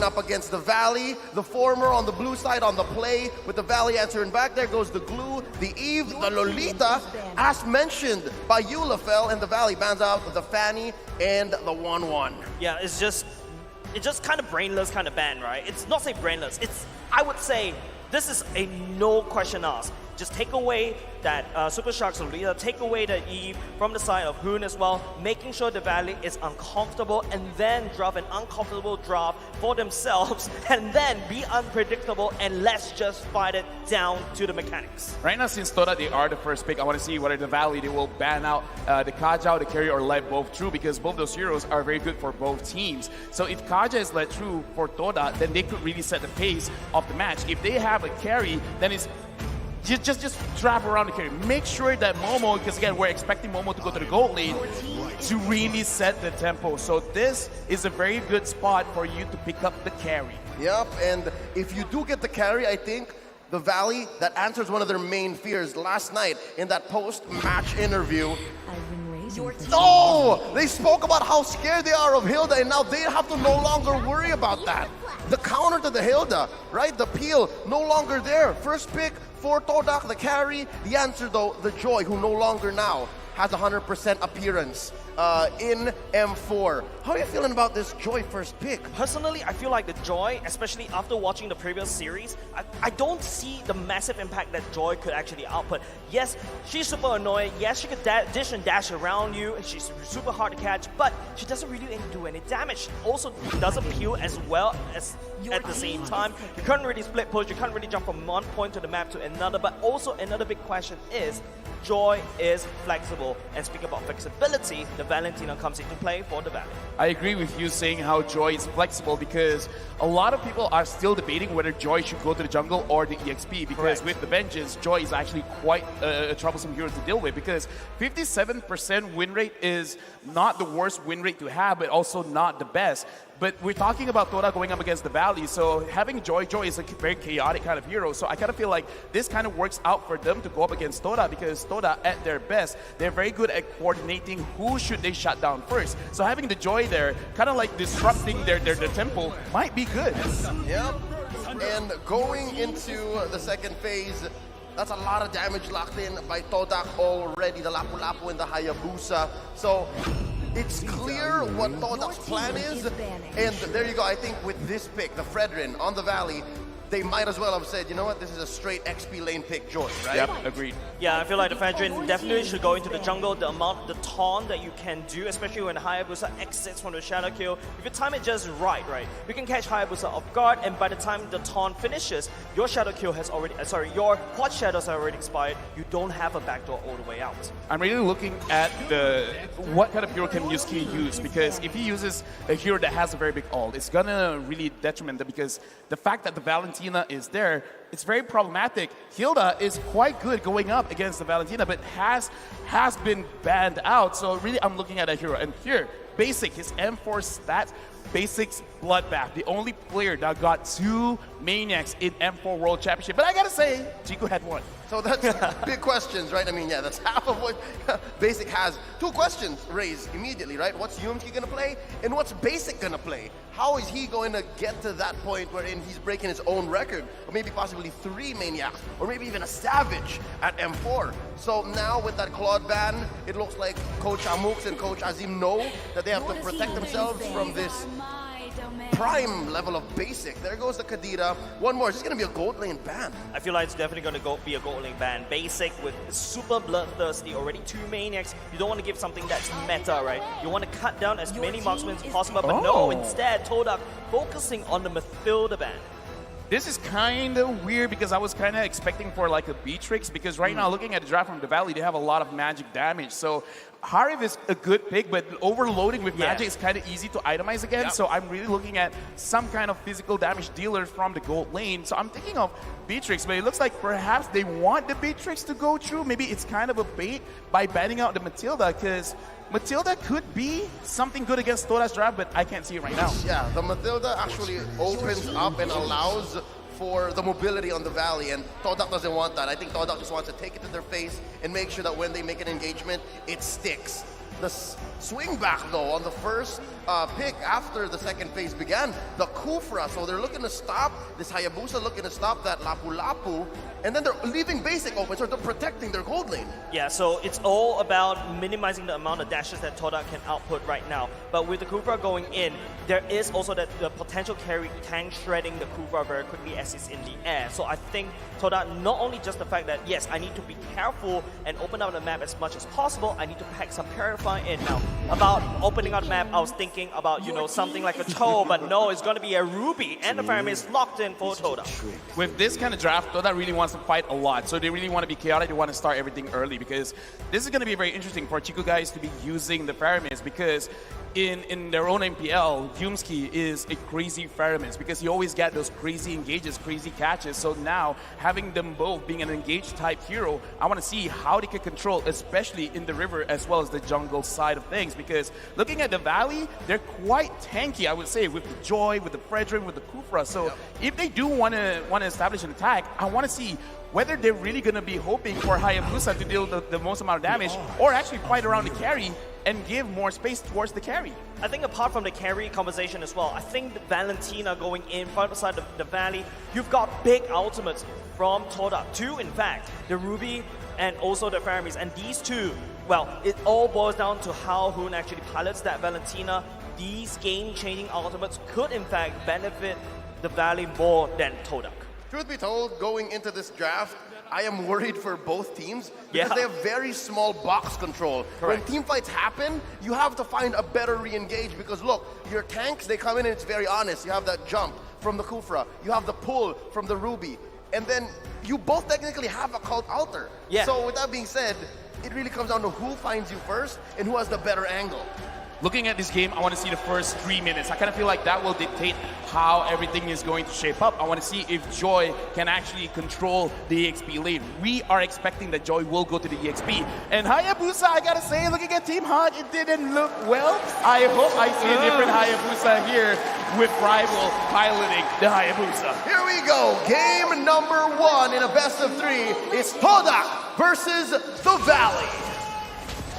up against the Valley. The former on the blue side on the play with the Valley answering back. There goes the Glue, the Eve, the Lolita, as mentioned by you, LaFell, and the Valley bans out the Fanny and the 1-1. Yeah, it's just kind of brainless kind of ban, right? It's not say brainless. I would say this is a no question asked. Just take away that Super Shark's Lolita, take away the Eve from the side of Hoon as well, making sure the Valley is uncomfortable, and then draft an uncomfortable draft for themselves, and then be unpredictable, and let's just fight it down to the mechanics. Right now, since Todak, they are the first pick, I want to see whether the Valley, they will ban out the Kaja, the carry, or let both through, because both those heroes are very good for both teams. So if Kaja is let through for Todak, then they could really set the pace of the match. If they have a carry, then it's just drive around the carry. Make sure that Momo, because again, we're expecting Momo to go to the gold lane to really set the tempo. So this is a very good spot for you to pick up the carry. Yep, and if you do get the carry, I think the Valley, that answers one of their main fears last night in that post-match interview. No! They spoke about how scared they are of Hilda, and now they have to no longer worry about that. The counter to the Hilda, right? The peel, no longer there. First pick for Todak, the carry. The answer, though, the Joy, who no longer now has 100% appearance in M4. How are you feeling about this Joy first pick? Personally, I feel like the Joy, especially after watching the previous series, I don't see the massive impact that Joy could actually output. Yes, she's super annoying. Yes, she could dish and dash around you, and she's super hard to catch, but she doesn't really do any damage. She also doesn't peel as well as at the same time. You can't really split push, you can't really jump from one point to the map to another, but also another big question is, Joy is flexible, and speaking about flexibility, the Valentina comes into play for the Valley. I agree with you saying how Joy is flexible, because a lot of people are still debating whether Joy should go to the jungle or the EXP, because with the Vengeance, Joy is actually quite a troublesome hero to deal with, because 57% win rate is not the worst win rate to have, but also not the best. But we're talking about Todak going up against the Valley, so having Joy is a very chaotic kind of hero. So I kind of feel like this kind of works out for them to go up against Todak, because Todak, at their best, they're very good at coordinating who should they shut down first. So having the Joy there, kind of like disrupting their tempo, might be good. Yep. And going into the second phase, that's a lot of damage locked in by Todak already, the Lapu-Lapu and the Hayabusa. So it's clear what Todak's plan is, and there you go. I think with this pick, the Fredrin on the Valley, they might as well have said, you know what, this is a straight XP lane pick, Joy, right? Yep, agreed. Yeah, I feel like the Fredrin definitely should go into the jungle. The taunt that you can do, especially when Hayabusa exits from the Shadow Kill, if you time it just right, you can catch Hayabusa off guard, and by the time the taunt finishes, your Shadow Kill has already, your Quad Shadows have already expired. You don't have a backdoor all the way out. I'm really looking at what kind of hero can Yusuke use, because if he uses a hero that has a very big ult, it's gonna really detriment them, because the fact that the Valentina is there, it's very problematic. Hilda is quite good going up against the Valentina, but has been banned out. So really, I'm looking at a hero. And here, Basic, his M4 stats, Basic's Bloodbath, the only player that got 2 Maniacs in M4 World Championship. But I gotta say, Jiku had 1. So that's big questions, right? I mean, yeah, that's half of what Basic has. 2 questions raised immediately, right? What's Yumski gonna play, and what's Basic gonna play? How is he going to get to that point wherein he's breaking his own record, or maybe possibly 3 Maniacs, or maybe even a Savage at M4? So now with that Claude ban, it looks like Coach Amux and Coach Azim know that they have to protect themselves from this prime level of Basic. There goes the Kadira. One more. It's just going to be a gold lane ban. I feel like it's definitely going to be a gold lane ban. Basic with super bloodthirsty, already 2 Maniacs. You don't want to give something that's meta, right? You want to cut down as many marksmen as possible, but no, instead, Todak focusing on the Mathilda ban. This is kind of weird, because I was kind of expecting for like a Beatrix, because right now, looking at the draft from the Valley, they have a lot of magic damage. So Harif is a good pick, but overloading with magic is kind of easy to itemize again. Yep. So I'm really looking at some kind of physical damage dealer from the gold lane. So I'm thinking of Beatrix, but it looks like perhaps they want the Beatrix to go through. Maybe it's kind of a bait by banning out the Matilda, because Matilda could be something good against Todak's draft, but I can't see it right now. Yeah, the Matilda actually opens up and allows for the mobility on the Valley, and Todak doesn't want that. I think Todak just wants to take it to their face and make sure that when they make an engagement, it sticks. The swing back, though, on the first pick after the second phase began, the Kufra. So they're looking to stop this Hayabusa, looking to stop that Lapu Lapu, and then they're leaving basic open, so they're protecting their gold lane. Yeah, so it's all about minimizing the amount of dashes that Todak can output right now. But with the Kufra going in, there is also the potential carry tank shredding the Kufra very quickly as it's in the air. So I think Todak, not only just the fact that, yes, I need to be careful and open up the map as much as possible, I need to pack some Purify in. Now, about opening up the map, I was thinking about, you know, something like a Toe, but no, it's going to be a Ruby, and the Pyramid is locked in for Todak. With this kind of draft, Todak really wants to fight a lot, so they really want to be chaotic. They want to start everything early, because this is going to be very interesting for Chico guys to be using the Pyramids, because in their own MPL, Yumski is a crazy Pyramids, because he always get those crazy engages, crazy catches. So now, having them both being an engaged type hero, I want to see how they can control, especially in the river as well as the jungle side of things, because looking at the Valley, they're quite tanky, I would say, with the Joy, with the Fredrin, with the Kufra. So if they do want to establish an attack, I want to see whether they're really going to be hoping for Hayabusa to deal the most amount of damage, or actually fight around the carry and give more space towards the carry. I think apart from the carry conversation as well, I think the Valentina going in front side of the Valley, you've got big ultimates from Todak. Two, in fact, the Ruby and also the Pyramids. And these two, well, it all boils down to how Hoon actually pilots that Valentina. These game-changing ultimates could, in fact, benefit the Valley more than Todak. Truth be told, going into this draft, I am worried for both teams because they have very small box control. Correct. When team fights happen, you have to find a better re-engage, because look, your tanks, they come in and it's very honest. You have that jump from the Kufra, you have the pull from the Ruby, and then you both technically have a Cult Altar. Yeah. So with that being said, it really comes down to who finds you first and who has the better angle. Looking at this game, I want to see the first 3 minutes. I kind of feel like that will dictate how everything is going to shape up. I want to see if Joy can actually control the EXP lane. We are expecting that Joy will go to the EXP. And Hayabusa, I gotta say, looking at Team Hot, it didn't look well. I hope I see a different Hayabusa here with Rival piloting the Hayabusa. Here we go. Game number 1 in a best of 3 is Todak versus the Valley.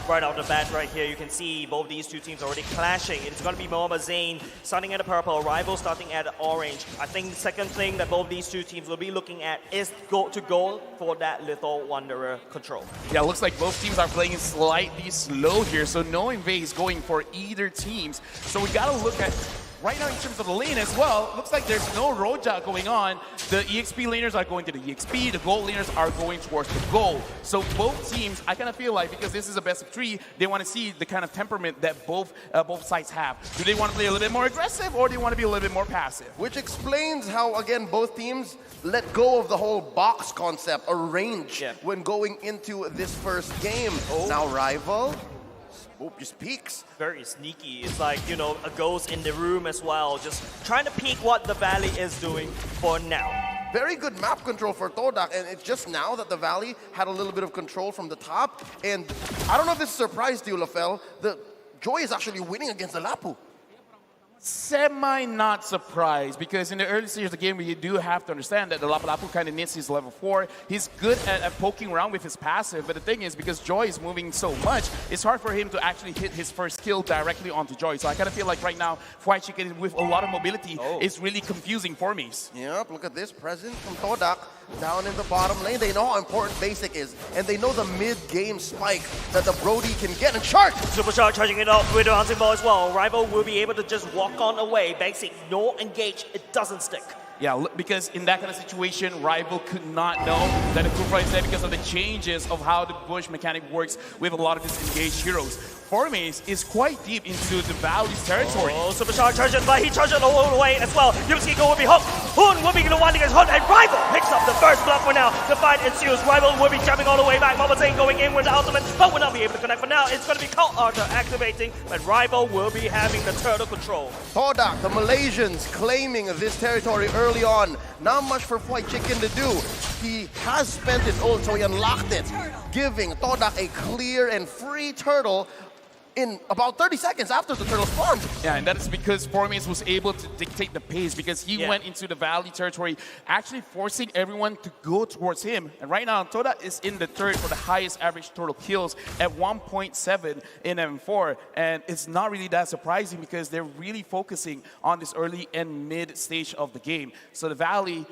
Right off the bat right here, you can see both these two teams already clashing. It's going to be Mohamed Zain starting at the purple, Rival starting at the orange. I think the second thing that both these two teams will be looking at is to go for that Lethal Wanderer control. Yeah, it looks like both teams are playing slightly slow here, so no invade going for either teams. So we got to look at right now in terms of the lane as well. Looks like there's no Roja going on. The EXP laners are going to the EXP, the gold laners are going towards the goal. So both teams, I kind of feel like, because this is a best of 3, they want to see the kind of temperament that both sides have. Do they want to play a little bit more aggressive, or do they want to be a little bit more passive? Which explains how, again, both teams let go of the whole box concept or range when going into this first game. Now Rival, just peeks. Very sneaky. It's like, you know, a ghost in the room as well, just trying to peek what the Valley is doing for now. Very good map control for Todak, and it's just now that the Valley had a little bit of control from the top. And I don't know if this is a surprise to you, Lafel, the Joy is actually winning against the Lapu. Semi not surprised, because in the early stages of the game, we do have to understand that the Lapu Lapu kind of needs his level 4. He's good at poking around with his passive, but the thing is, because Joy is moving so much, it's hard for him to actually hit his first kill directly onto Joy. So I kind of feel like right now, White Chicken with a lot of mobility is really confusing for me. Yep, look at this presence from Todak down in the bottom lane. They know how important basic is, and they know the mid-game spike that the Brody can get. And Shark! Supercharge charging it up with the hunting ball as well. Rival will be able to just walk on away. Basic, no engage, it doesn't stick. Yeah, because in that kind of situation, Rival could not know that the Kufra is there because of the changes of how the bush mechanic works with a lot of disengaged heroes. Formace is quite deep into the Valley's territory. Oh, Supercharge charges, but he charges all the way as well. Yumski will be hooked. Hoon will be the one against Hoon, and Rival picks up the first blood for now. The fight ensues. Rival will be jumping all the way back. Mohamed Zain going in with the ultimate, but will not be able to connect for now. It's going to be Cult Altar activating, but Rival will be having the turtle control. Todak, the Malaysians, claiming this territory early on. Not much for White Chicken to do. He has spent his ult, so he unlocked it, giving Todak a clear and free turtle in about 30 seconds after the turtle spawned. Yeah, and that is because Formaze was able to dictate the pace because he went into the Valley territory, actually forcing everyone to go towards him. And right now, Todak is in the third for the highest average total kills at 1.7 in M4. And it's not really that surprising because they're really focusing on this early and mid stage of the game. So the Valley,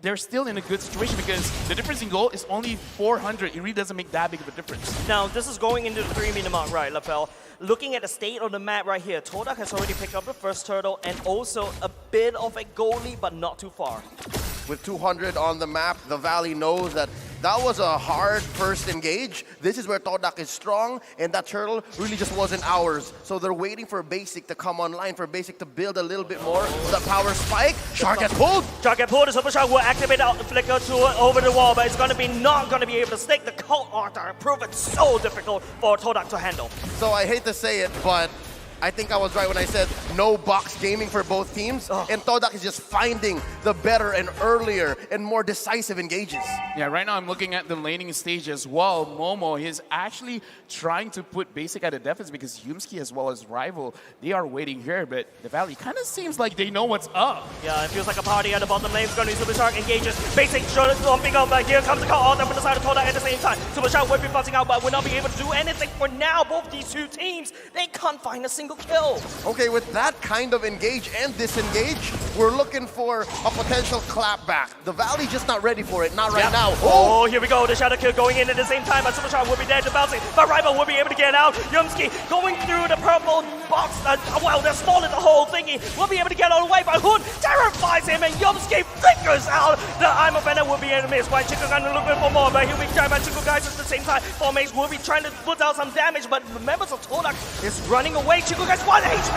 they're still in a good situation because the difference in goal is only 400. It really doesn't make that big of a difference. Now, this is going into the 3-minute mark, right, Lafel? Looking at the state of the map right here, Todak has already picked up the first turtle and also a bit of a goal lead, but not too far. With 200 on the map, the Valley knows that that was a hard first engage. This is where Todak is strong, and that turtle really just wasn't ours. So they're waiting for Basic to come online, for Basic to build a little bit more. The power spike, Shark gets pulled. Shark get pulled, the Super Shark will activate out the flicker to over the wall, but it's going to be not going to be able to stick. The Cult Arthur prove it so difficult for Todak to handle. So I hate to say it, but I think I was right when I said no box gaming for both teams. And Todak is just finding the better and earlier and more decisive engages. Yeah, right now I'm looking at the laning stage as well. Momo is actually trying to put Basic at a deficit because Yumski as well as Rival, they are waiting here, but the Valley kind of seems like they know what's up. Yeah, it feels like a party at the bottom lane. It's going to be Super Shark engages. Basic jumping up, but here comes the call from the side of Todak at the same time. Super Shark will be buzzing out, but will not be able to do anything for now. Both these two teams, they can't find a single kill. Okay, with that kind of engage and disengage, we're looking for a potential clapback. The Valley just not ready for it, not right now. Oh, here we go. The shadow kill going in at the same time, but Super Shark will be dead to bouncing. But Rival will be able to get out. Yumski going through the purple box. Well, they're stalling the whole thingy. Will be able to get all the way, but Hoon terrifies him, and Yumski figures out the I'm a Venom will be able to miss. White Chico gonna looking for more, but here we go. Chico guys at the same time. Formaze will be trying to put out some damage, but members of Todak is running away. Chico guys 1 HP,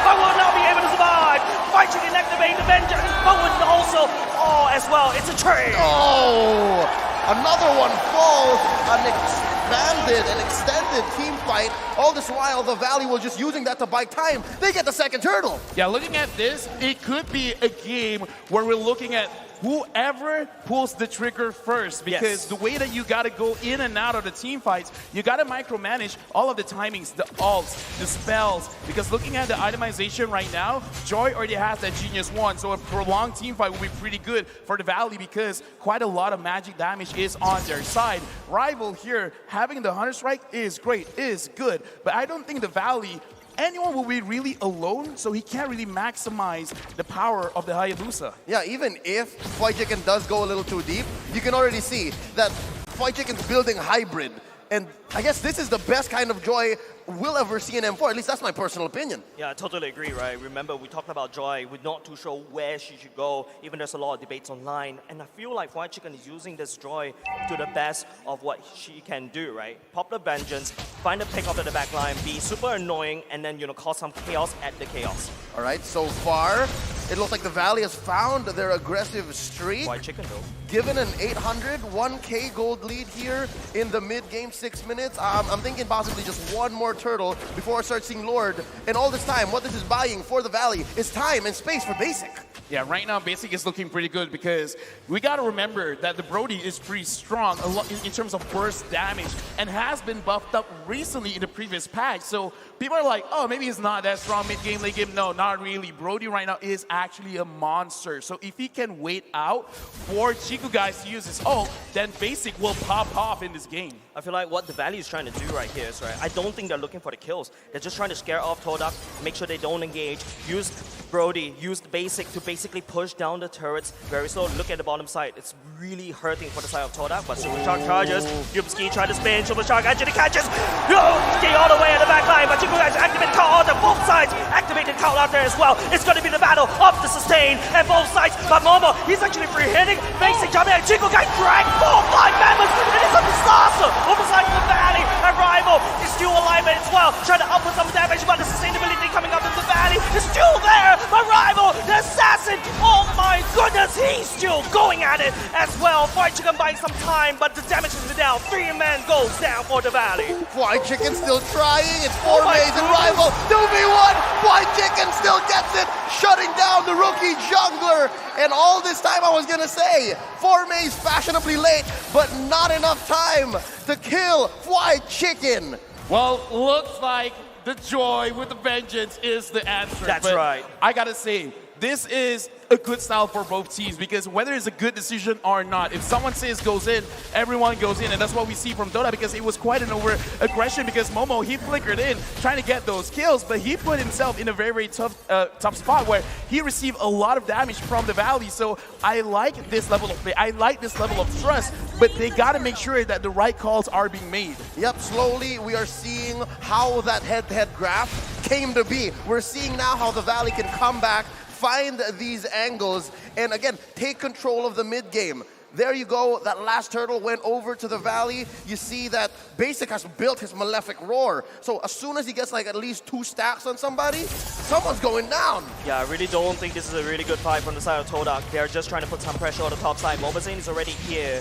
but will not be able to survive. White Chicken activate the vengeance, but will also fall as well. It's a trade. Oh, another one falls. An expanded and extended team fight. All this while, the Valley was just using that to buy time. They get the second turtle. Yeah, looking at this, it could be a game where we're looking at whoever pulls the trigger first, because the way that you got to go in and out of the team fights, you got to micromanage all of the timings, the ults, the spells, because looking at the itemization right now, Joy already has that Genius 1, so a prolonged team fight will be pretty good for the Valley because quite a lot of magic damage is on their side. Rival here, having the Hunter Strike is great, is good, but I don't think the Valley, anyone will be really alone, so he can't really maximize the power of the Hayabusa. Yeah, even if White Chicken does go a little too deep, you can already see that White Chicken's building hybrid. And I guess this is the best kind of Joy we'll ever see in M4. At least that's my personal opinion. Yeah, I totally agree, right? Remember, we talked about Joy. We're not too sure where she should go. Even there's a lot of debates online. And I feel like White Chicken is using this Joy to the best of what she can do, right? Pop the Vengeance, find a pick up at the back line, be super annoying, and then, cause some chaos at the chaos. All right, so far, it looks like the Valley has found their aggressive streak. White Chicken, though. Given an 800, 1K gold lead here in the mid-game 6 minutes, I'm thinking possibly just one more turtle before I start seeing Lord. And all this time, what this is buying for the Valley is time and space for Basic. Yeah, right now Basic is looking pretty good because we got to remember that the Brody is pretty strong in terms of burst damage and has been buffed up recently in the previous patch. So people are like, oh, maybe he's not that strong mid-game, late game. No, not really. Brody right now is actually a monster. So if he can wait out for Chiku guys to use his ult, then Basic will pop off in this game. I feel like what the Valley is trying to do right here is, right, I don't think they're looking for the kills. They're just trying to scare off Todak, make sure they don't engage, use Brody, use the Basic to basically push down the turrets very slow. Look at the bottom side. It's really hurting for the side of Todak, but Super Shark charges. Yubski tries to spin. Super Shark actually catches. Yubski all the way at the back line, but Chiku guys activate Call Out both sides. Activated Call Out there as well. It's going to be the battle of the sustain and both sides, but Momo, he's actually free-hitting. Basic jumping at Chiku guys drag 4-5 members. It is a disaster. Overside for the Valley, and Rival is still alive as well. Trying to output some damage, but the sustainability coming up in the Valley is still there. But Rival, the assassin, oh my goodness, he's still going at it as well. White Chicken buying some time, but the damage is down. 3-man goes down for the Valley. White Chicken still trying. It's Formaze and Rival. 2v1. White Chicken still gets it, shutting down the rookie jungler. And all this time I was gonna say, Formaze fashionably late, but not enough time to kill White Chicken. Well, looks like the Joy with the Vengeance is the answer. That's but right. I gotta say, this is a good style for both teams because whether it's a good decision or not, if someone says goes in, everyone goes in, and that's what we see from Todak because it was quite an over-aggression because Momo, he flickered in trying to get those kills, but he put himself in a very, very tough spot where he received a lot of damage from the Valley. So I like this level of play. I like this level of trust, but they gotta make sure that the right calls are being made. Yep, slowly we are seeing how that head-to-head graph came to be. We're seeing now how the Valley can come back, find these angles, and again, take control of the mid game. There you go, that last turtle went over to the Valley. You see that Basic has built his Malefic Roar. So as soon as he gets like at least 2 stacks on somebody, someone's going down. Yeah, I really don't think this is a really good fight from the side of Todak. They're just trying to put some pressure on the top side. Mobazane is already here.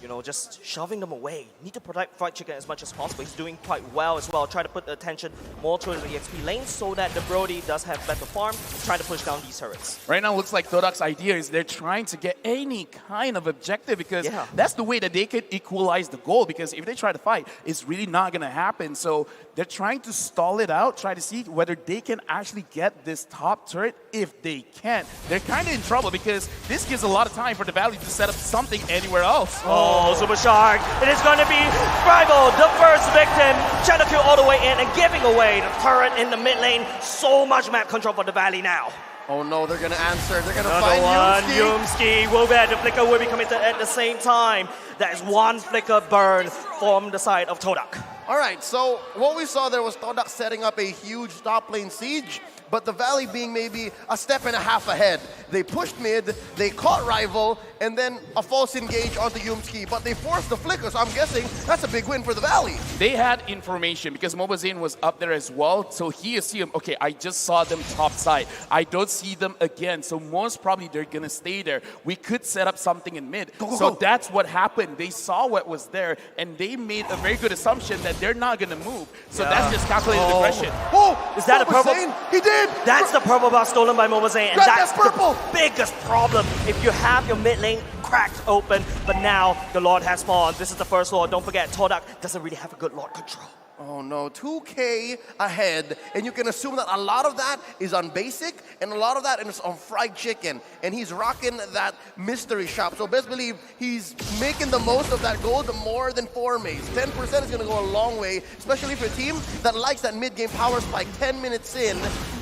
You know, just shoving them away. Need to protect Fried Chicken as much as possible. He's doing quite well as well. Try to put the attention more towards the EXP lane so that the Brody does have better farm, trying to push down these turrets. Right now, it looks like Todak's idea is they're trying to get any kind of objective because that's the way that they could equalize the goal because if they try to fight, it's really not going to happen. So they're trying to stall it out, try to see whether they can actually get this top turret. If they can't, they're kind of in trouble because this gives a lot of time for the Valley to set up something anywhere else. Oh, Super Shark. It is going to be Rival, the first victim. Shadow kill all the way in and giving away the turret in the mid lane. So much map control for the Valley now. Oh no, they're gonna answer. They're gonna Another find one, Yumski. Yumski will be the flicker will be committed at the same time. That is one flicker burn from the side of Todak. All right, so what we saw there was Todak setting up a huge top lane siege, but the Valley being maybe a step and a half ahead. They pushed mid, they caught Rival, and then a false engage onto Yumski, but they forced the flicker, so I'm guessing that's a big win for the Valley. They had information because Mobazane was up there as well, so he assumed, okay, I just saw them top side. I don't see them again, so most probably they're gonna stay there. We could set up something in mid. So that's what happened. They saw what was there, and they made a very good assumption that they're not gonna move. So that's just calculated aggression. Oh, is that a purple? He did! That's the purple buff stolen by Mobazane, and Grab that's that purple. the biggest problem. If you have your mid lane cracked open, but now the Lord has spawned. This is the first Lord. Don't forget, Todak doesn't really have a good Lord control. Oh no, 2K ahead, and you can assume that a lot of that is on Basic, and a lot of that is on Fried Chicken, and he's rocking that mystery shop. So best believe he's making the most of that gold more than 4 maze. 10% is gonna go a long way, especially for a team that likes that mid-game power spike 10 minutes in,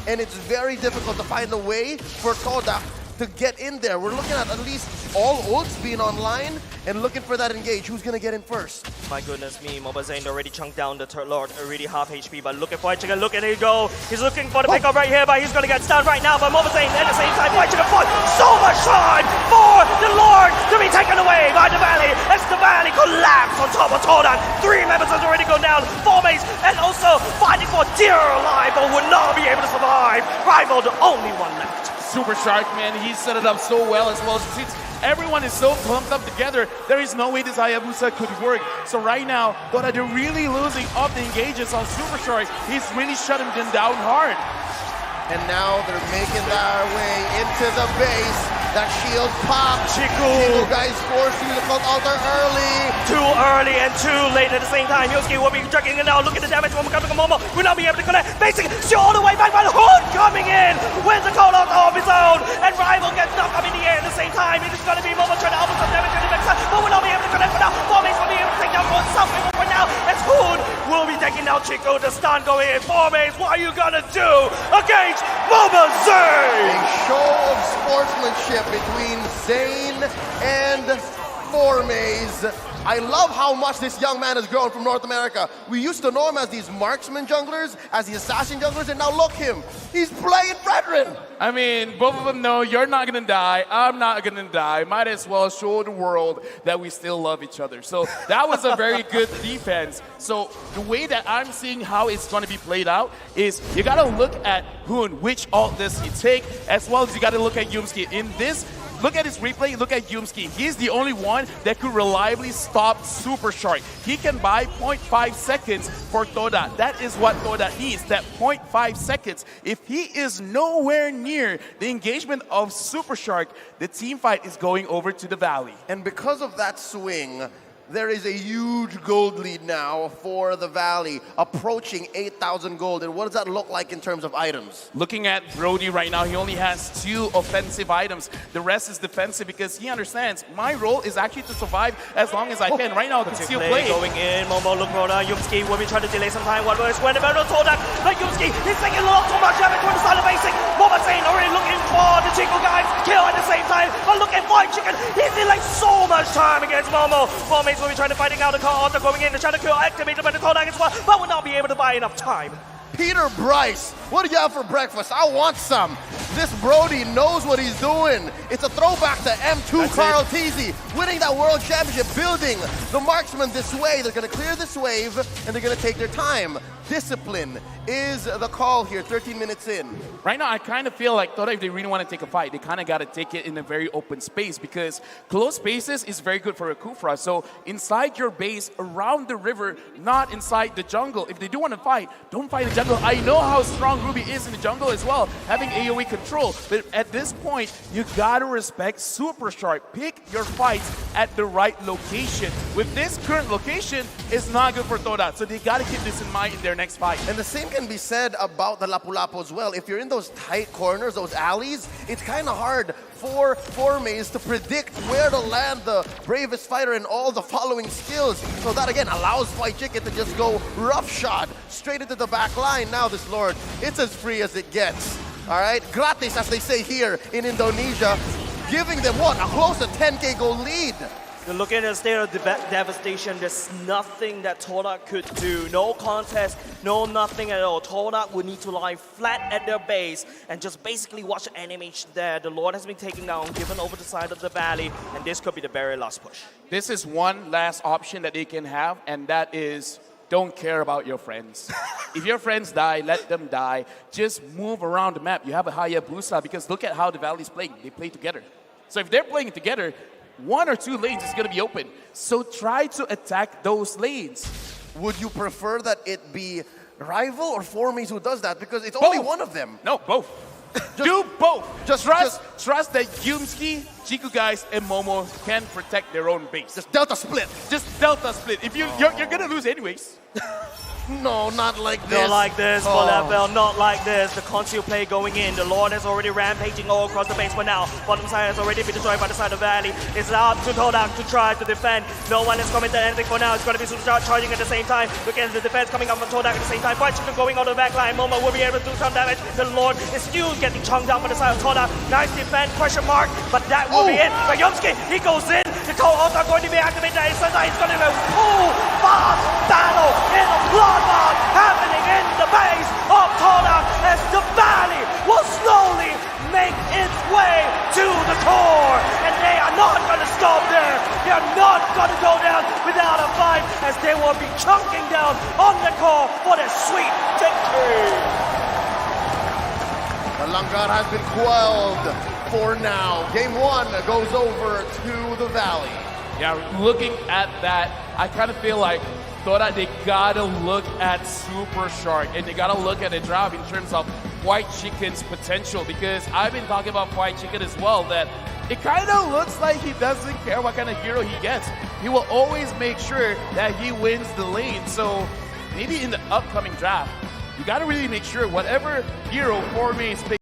and it's very difficult to find a way for Todak to get in there. We're looking at least all ults being online and looking for that engage. Who's gonna get in first? My goodness me, Mobazane already chunked down the third Lord, already half HP, but look at Fried Chicken, look at him go. He's looking for the pickup right here, but he's gonna get stunned right now by Mobazane. At the same time, Fried Chicken fought so much time for the Lord to be taken away by the Valley as the Valley collapsed on top of Todak. 3 members has already gone down, 4 mates, and also fighting for dear life, but would not be able to survive. Rival, the only one left. Super Shark, man, he set it up so well as well. Since everyone is so clumped up together, there is no way this Hayabusa could work. So right now, Todak, they're really losing up the engages on Super Shark. He's really shutting them down hard. And now they're making their way into the base. That shield pop. Chiku guys forced to use the cult altar early. Too early and too late at the same time. Yosuke will be dragging it now. Look at the damage from Momo. Will not be able to connect. Basic still all the way back by the Hood coming in. Wins the call out of his own. And Rival gets knocked up in the air at the same time. It is going to be Momo trying to output some damage in the backside, but will not be able to connect for now. Formace will be able to take down for himself for now. As Hood will be taking down Chico. The stun going in. Formace, what are you going to do against Mobazane? A show of sportsmanship between Zane and Formaze. I love how much this young man has grown from North America. We used to know him as these marksman junglers, as the assassin junglers, and now look him. He's playing Brethren. I mean, both of them know you're not gonna die, I'm not gonna die. Might as well show the world that we still love each other. So that was a very good defense. So the way that I'm seeing how it's gonna be played out is you gotta look at Hoon, which ult does he take, as well as you gotta look at Yumski. In this, look at his replay, look at Yumski. He's the only one that could reliably stop Super Shark. He can buy 0.5 seconds for Todak. That is what Todak needs, that 0.5 seconds. If he is nowhere near the engagement of Super Shark, the team fight is going over to the Valley. And because of that swing, there is a huge gold lead now for the Valley, approaching 8,000 gold. And what does that look like in terms of items? Looking at Brody right now, he only has 2 offensive items. The rest is defensive because he understands my role is actually to survive as long as I can. Right now, it's still playing. Going in, Momo look Rona, Yumski will be trying to delay some time. What was when about Todak? Like Yumski, he's taking a lot too much damage from the side of basic. Momo saying already looking for the Chico guys, kill at the same time. But look at White Chicken, he's in like so much time against Momo. Four mates will be trying to fighting out the car, they're going in, the shadow kill activated by the Todak as well, but will not be able to buy enough time. Peter Bryce, what do you have for breakfast? I want some. This Brody knows what he's doing. It's a throwback to M2 Carl Teasy, winning that world championship, building the marksman this way. They're going to clear this wave, and they're going to take their time. Discipline is the call here, 13 minutes in. Right now, I kind of feel like Todak, if they really want to take a fight, they kind of got to take it in a very open space because close spaces is very good for a Kufra. So inside your base, around the river, not inside the jungle. If they do want to fight, don't fight the jungle. I know how strong Ruby is in the jungle as well, having AoE control. But at this point, you got to respect Super Shark. Pick your fights at the right location. With this current location, it's not good for Todak. So they got to keep this in mind in their next fight. And the same can be said about the Lapu-Lapu as well. If you're in those tight corners, those alleys, it's kind of hard for Formaze to predict where to land the bravest fighter and all the following skills. So that again allows White Chicken to just go roughshod straight into the back line. Now this Lord, it's as free as it gets. All right, gratis as they say here in Indonesia, giving them what, a close to 10k gold lead. You're looking at a state of devastation. There's nothing that Todak could do. No contest, no nothing at all. Todak would need to lie flat at their base and just basically watch the animation there. The Lord has been taken down, given over the side of the Valley, and this could be the very last push. This is one last option that they can have, and that is don't care about your friends. If your friends die, let them die. Just move around the map. You have a Hayabusa because look at how the Valley's playing. They play together. So if they're playing together, 1 or 2 lanes is going to be open. So try to attack those lanes. Would you prefer that it be Rival or Formaze who does that? Because it's only one of them. No, both. Do both. Just trust that Yumski, Chiku guys, and Momo can protect their own base. Just Delta split. Just Delta split. If you're going to lose anyways. No, not like this. Not like this, Falafel, not like this. The conceal play going in. The Lord is already rampaging all across the base for now. Bottom side has already been destroyed by the side of Valley. It's up to Todak to try to defend. No one is coming to anything for now. It's going to be Super charging at the same time. Look at the defense coming up from Todak at the same time. White Chicken going on the back line. Momo will be able to do some damage. The Lord is still getting chunked out by the side of Todak. Nice defense, question mark, but that will be it. But Yumski, he goes in. The co-hosts are going to be activated. It's going to be a full fast battle in a bloodbath happening in the base of Todak as the Valley will slowly make its way to the core. And they are not going to stop there. They are not going to go down without a fight as they will be chunking down on the core for the sweet victory. The Langar has been quelled for now. Game 1 goes over to the Valley. Yeah, looking at that, I kind of feel like Todak, they gotta look at Super Shark and they gotta look at the drop in terms of White Chicken's potential, because I've been talking about White Chicken as well, that it kind of looks like he doesn't care what kind of hero he gets. He will always make sure that he wins the lane. So maybe in the upcoming draft, you gotta really make sure whatever hero Formaze picks